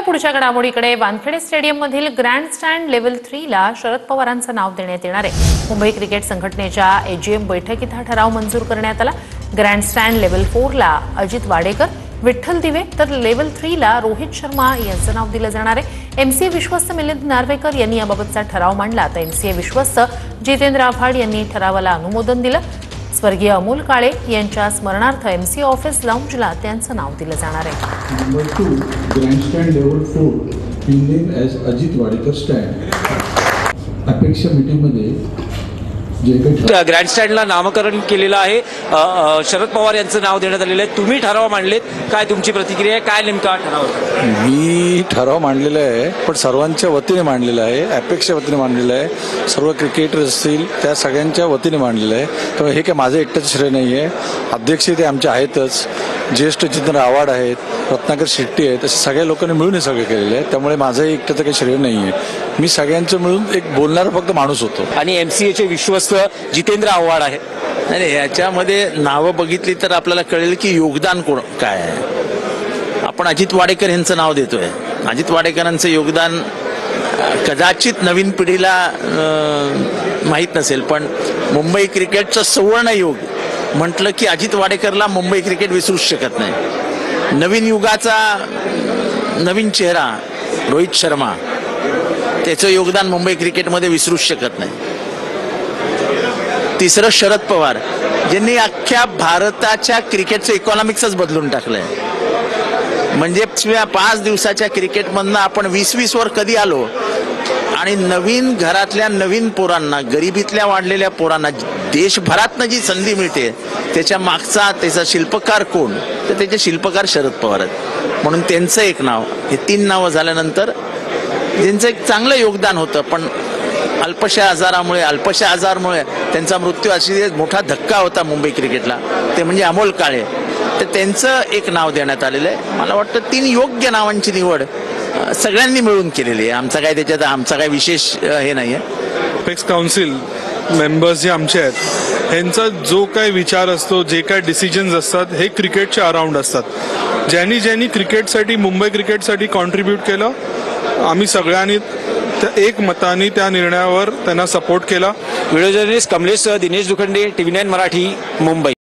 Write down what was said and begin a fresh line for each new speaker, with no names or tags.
पुढच्या घडामोडीकडे. वानखेडे स्टेडियम मधील grand stand level 3 ला शरद पवारांचं नाव देण्यात येणार आहे. मुंबई क्रिकेट संघटनेच्या एजीएम बैठकीत हा ठराव मंजूर करण्यात आला. ग्रँड स्टँड लेव्हल 4 ला अजित वाडेकर, विठ्ठल दिवे तर लेव्हल 3 ला रोहित शर्मा यांचं नाव दिलं जाणार आहे. एमसीए विश्वस्त मिलिंद नार्वेकर यांनी याबाबतचा ठराव मांडला तर एमसीए विश्वस्त जितेंद्र आव्हाड यांनी ठरावाला अनुमोदन दिलं. स्वर्गीय अमोल काळे यांच्या स्मरणार्थ एमसीए ऑफिस लाउंजला त्यांचं नाव दिलं जाणार आहे.
Number 2 grand stand level 4 in name as Ajit Wadekar stand. अपेक्षा मीटिंगमध्ये
ग्रँड स्टँडला नामकरण केलेलं आहे. शरद पवार यांचं नाव देण्यात आलेलं आहे. तुम्ही ठराव मांडलेत, काय तुमची प्रतिक्रिया आहे? काय नेमका ठराव?
मी ठराव मांडलेला आहे, पण सर्वांच्या वतीने मांडलेला आहे, अपेक्षा वतीने मांडलेलं आहे. सर्व क्रिकेटर असतील त्या सगळ्यांच्या वतीने मांडलेलं आहे. त्यामुळे हे काय माझं एकटंच श्रेय नाही आहे. अध्यक्ष ते आमचे आहेतच, ज्येष्ठ जितेंद्र आव्हाड आहेत, रत्नाकर शेट्टी आहेत, असे सगळ्या लोकांनी मिळून हे सगळं केलेलं आहे. त्यामुळे माझंही एकट्याचं काही श्रेय नाही आहे. मी सगळ्यांचं मिळून एक बोलणारा फक्त माणूस होतो.
आणि एमसीएचे विश्वस्त जितेंद्र आव्हाड आहे.
नाही, याच्यामध्ये नावं बघितली तर आपल्याला कळेल की योगदान कोण काय आहे. आपण अजित वाडेकर यांचं नाव देतोय. अजित वाडेकरांचं योगदान कदाचित नवीन पिढीला माहीत नसेल, पण मुंबई क्रिकेटचं सुवर्ण युग म्हटलं की अजित वाडेकरला मुंबई क्रिकेट विसरूच शकत नाही. नवीन युगाचा नवीन चेहरा रोहित शर्मा, त्याचं योगदान मुंबई क्रिकेटमध्ये विसरूच शकत नाही. तिसरं शरद पवार, ज्यांनी अख्ख्या भारताच्या क्रिकेटचं इकॉनॉमिक्सच बदलून टाकलंय. म्हणजे 5 दिवसाच्या क्रिकेटमधनं आपण 20-20 वर कधी आलो. आणि नवीन घरातल्या नवीन पोरांना, गरिबीतल्या वाढलेल्या पोरांना देशभरातनं जी संधी मिळते त्याच्या मागचा त्याचा शिल्पकार कोण, तर त्याचे शिल्पकार शरद पवार आहेत. म्हणून त्यांचं एक नाव, हे 3 नावं झाल्यानंतर ज्यांचं एक चांगलं योगदान होतं, पण अल्पशा आजारामुळे त्यांचा मृत्यू अशी मोठा धक्का होता मुंबई क्रिकेटला, ते म्हणजे अमोल काळे, तर त्यांचं एक नाव देण्यात आलेलं आहे. मला वाटतं 3 योग्य नावांची निवड सगळ्यांनी मिळून केलेली आहे. आमचा काय विशेष हे नाही आहे.
अपेक्स काउन्सिल मेंबर्स जे आमचे आहेत, ह्यांचा जो काय विचार असतो, जे काय डिसिजन्स असतात, हे क्रिकेटच्या अराउंड असतात. ज्यांनी क्रिकेटसाठी, मुंबई क्रिकेटसाठी कॉन्ट्रीब्यूट केलं, आम्ही सगळ्यांनी एक मताने त्या निर्णयावर त्यांना सपोर्ट केला.
Video journalist Kamlesh Dinesh Dukhande, TV9 Marathi, Mumbai.